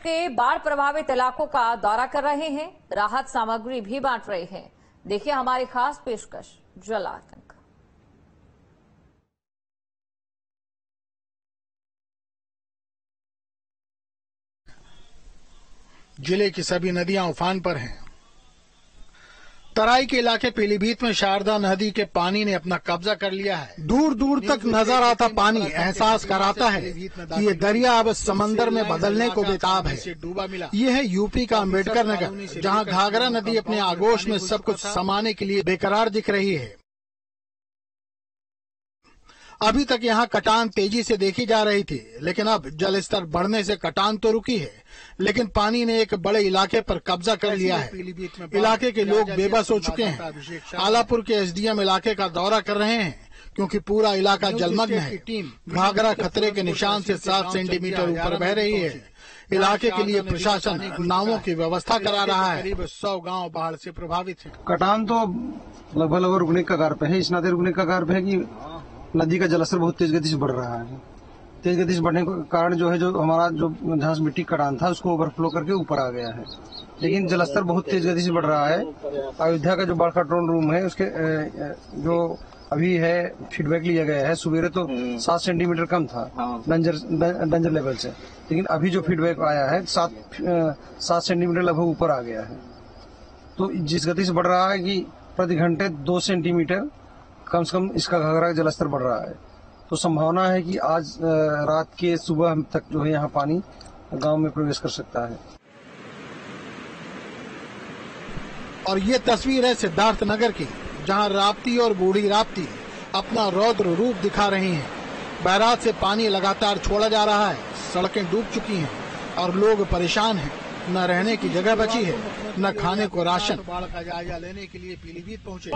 के बाढ़ प्रभावित इलाकों का दौरा कर रहे हैं, राहत सामग्री भी बांट रहे हैं। देखिए हमारी खास पेशकश जल आतंक। जिले की सभी नदियां उफान पर हैं। तराई के इलाके पीलीभीत में शारदा नदी के पानी ने अपना कब्जा कर लिया है। दूर दूर तक नजर आता पानी एहसास कराता है कि ये दरिया अब समंदर में बदलने को बेताब है। ये है यूपी का अम्बेडकर नगर, जहां घाघरा नदी अपने आगोश में सब कुछ समाने के लिए बेकरार दिख रही है। अभी तक यहाँ कटान तेजी से देखी जा रही थी, लेकिन अब जल स्तर बढ़ने से कटान तो रुकी है, लेकिन पानी ने एक बड़े इलाके पर कब्जा कर लिया है। इलाके के लोग बेबस हो चुके हैं। आलापुर के एसडीएम इलाके का दौरा कर रहे हैं, क्योंकि पूरा इलाका जलमग्न है। घाघरा खतरे के निशान से 7 सेंटीमीटर ऊपर बह रही है। इलाके के लिए प्रशासन नावों की व्यवस्था करा रहा है। करीब 100 गाँव बाढ़ से प्रभावित है। कटान तो लगभग रुकने के कगार पे है। इस नाते रुकने के कगार पे है कि नदी का जलस्तर बहुत तेज गति से बढ़ रहा है। तेज गति से बढ़ने के कारण जो है, जो हमारा जो जहाँ से मिट्टी कटान था उसको ओवरफ्लो करके ऊपर आ गया है, लेकिन जलस्तर बहुत तेज गति से बढ़ रहा है। अयोध्या का जो बाढ़ कंट्रोल रूम है, उसके जो अभी है फीडबैक लिया गया है, सवेरे तो 7 सेंटीमीटर कम था डेंजर लेवल से, लेकिन अभी जो फीडबैक आया है 7 सेंटीमीटर लगभग ऊपर आ गया है। तो जिस गति से बढ़ रहा है कि प्रति घंटे 2 सेंटीमीटर कम से कम इसका घाघरा का जलस्तर बढ़ रहा है। तो संभावना है कि आज रात के सुबह तक जो है यहाँ पानी गांव में प्रवेश कर सकता है। और ये तस्वीर है सिद्धार्थ नगर की, जहां राप्ती और बूढ़ी राप्ती अपना रौद्र रूप दिखा रही हैं। बैराज से पानी लगातार छोड़ा जा रहा है, सड़कें डूब चुकी हैं और लोग परेशान हैं। न रहने की जगह बची है, न खाने को राशन। बाढ़ का जायजा लेने के लिए पीलीभीत पहुंचे।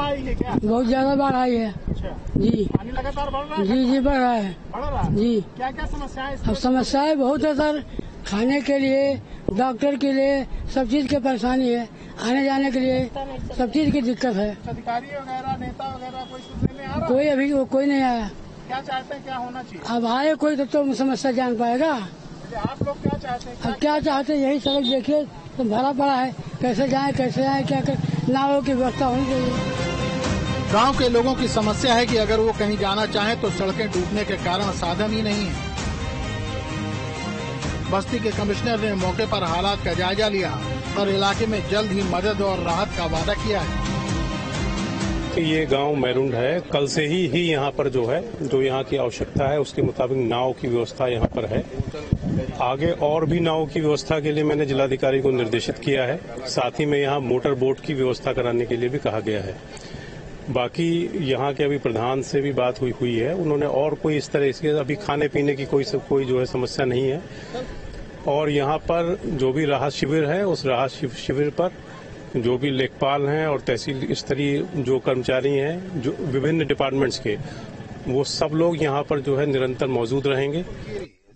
बहुत ज्यादा बाढ़ आई है जी। पानी लगातार बढ़ रहा है। जी बढ़ रहा है जी। क्या क्या समस्याएं? अब समस्याएं बहुत है सर, खाने के लिए, डॉक्टर के लिए, सब चीज की परेशानी है। आने जाने के लिए सब चीज की दिक्कत है। अधिकारी वगैरह, नेता वगैरह कोई सुनने में आ रहा? कोई अभी कोई नहीं आया। क्या चाहते हैं, क्या होना चाहिए? अब आए कोई तो समस्या जान पाएगा। आप लोग क्या चाहते हैं? अब क्या चाहते हैं, यही सड़क देखिए तो भरा पड़ा है, कैसे जाएं कैसे आए, क्या कर, नावों की व्यवस्था होनी चाहिए। गांव के लोगों की समस्या है कि अगर वो कहीं जाना चाहें तो सड़कें डूबने के कारण साधन ही नहीं है। बस्ती के कमिश्नर ने मौके पर हालात का जायजा लिया और इलाके में जल्द ही मदद और राहत का वादा किया है। ये गांव मैरुंड है। कल से ही यहाँ पर जो यहाँ की आवश्यकता है उसके मुताबिक नाव की व्यवस्था यहाँ पर है। आगे और भी नाव की व्यवस्था के लिए मैंने जिलाधिकारी को निर्देशित किया है। साथ ही में यहाँ मोटर बोट की व्यवस्था कराने के लिए भी कहा गया है। बाकी यहाँ के अभी प्रधान से भी बात हुई है, उन्होंने और कोई इस तरह से अभी खाने पीने की कोई जो है समस्या नहीं है। और यहाँ पर जो भी राहत शिविर है, उस राहत शिविर पर जो भी लेखपाल हैं और तहसील स्तरीय जो कर्मचारी हैं, जो विभिन्न डिपार्टमेंट्स के, वो सब लोग यहाँ पर जो है निरंतर मौजूद रहेंगे।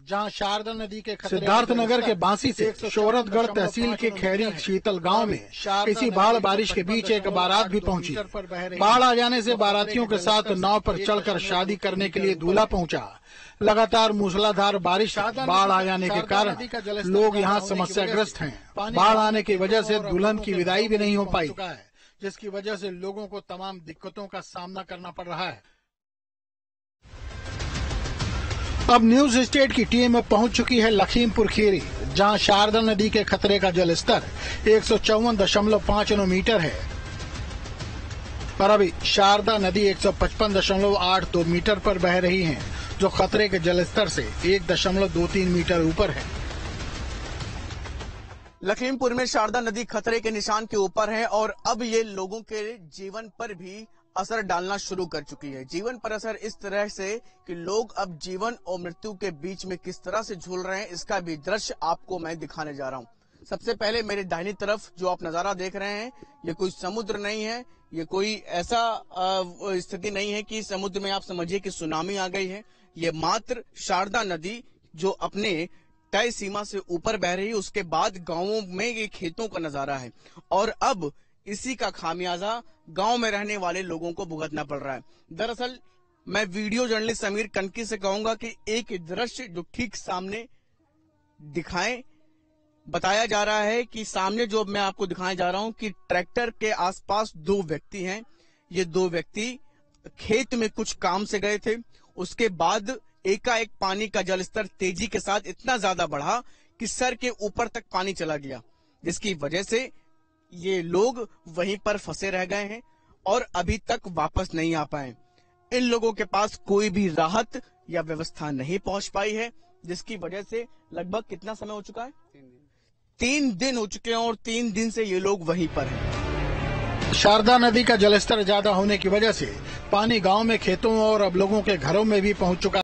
जहां शारदा नदी के सिद्धार्थ नगर के बांसी से शोहरतगढ़ तहसील के खैरी शीतल गांव में इसी बाढ़ बारिश के बीच एक बारात भी पहुंची। बाढ़ आ जाने से बारातियों के साथ नाव पर चढ़कर शादी करने के लिए दूल्हा पहुंचा। लगातार मूसलाधार बारिश, बाढ़ आ जाने के कारण लोग यहां समस्याग्रस्त हैं। बाढ़ आने की वजह से दुल्हन की विदाई भी नहीं हो पाई, जिसकी वजह से लोगों को तमाम दिक्कतों का सामना करना पड़ रहा है। अब न्यूज स्टेट की टीम पहुंच चुकी है लखीमपुर खीरी, जहां शारदा नदी के खतरे का जल स्तर 154.5 मीटर है और अभी शारदा नदी 155.82 मीटर पर बह रही है, जो खतरे के जल स्तर से 1.23 मीटर ऊपर है। लखीमपुर में शारदा नदी खतरे के निशान के ऊपर है और अब ये लोगों के जीवन पर भी असर डालना शुरू कर चुकी है। जीवन पर असर इस तरह से कि लोग अब जीवन और मृत्यु के बीच में किस तरह से झूल रहे हैं, इसका भी दृश्य आपको मैं दिखाने जा रहा हूं। सबसे पहले मेरे दाहिनी तरफ जो आप नजारा देख रहे हैं, ये कोई समुद्र नहीं है, ये कोई ऐसा स्थिति नहीं है कि समुद्र में आप समझिए कि सुनामी आ गई है। ये मात्र शारदा नदी जो अपने तय सीमा से ऊपर बह रही है, उसके बाद गांवों में ये खेतों का नजारा है और अब इसी का खामियाजा गांव में रहने वाले लोगों को भुगतना पड़ रहा है। दरअसल मैं वीडियो जर्नलिस्ट समीर कनकी से कहूंगा कि एक दृश्य जो ठीक सामने दिखाएं, बताया जा रहा है कि सामने जो मैं आपको दिखाने जा रहा हूं कि ट्रैक्टर के आसपास 2 व्यक्ति हैं। ये 2 व्यक्ति खेत में कुछ काम से गए थे। उसके बाद एकाएक पानी का जलस्तर तेजी के साथ इतना ज्यादा बढ़ा कि सर के ऊपर तक पानी चला गया, जिसकी वजह से ये लोग वहीं पर फंसे रह गए हैं और अभी तक वापस नहीं आ पाए। इन लोगों के पास कोई भी राहत या व्यवस्था नहीं पहुंच पाई है, जिसकी वजह से लगभग कितना समय हो चुका है? 3 दिन हो चुके हैं और 3 दिन से ये लोग वहीं पर हैं। शारदा नदी का जलस्तर ज्यादा होने की वजह से पानी गांव में, खेतों और अब लोगों के घरों में भी पहुंच चुका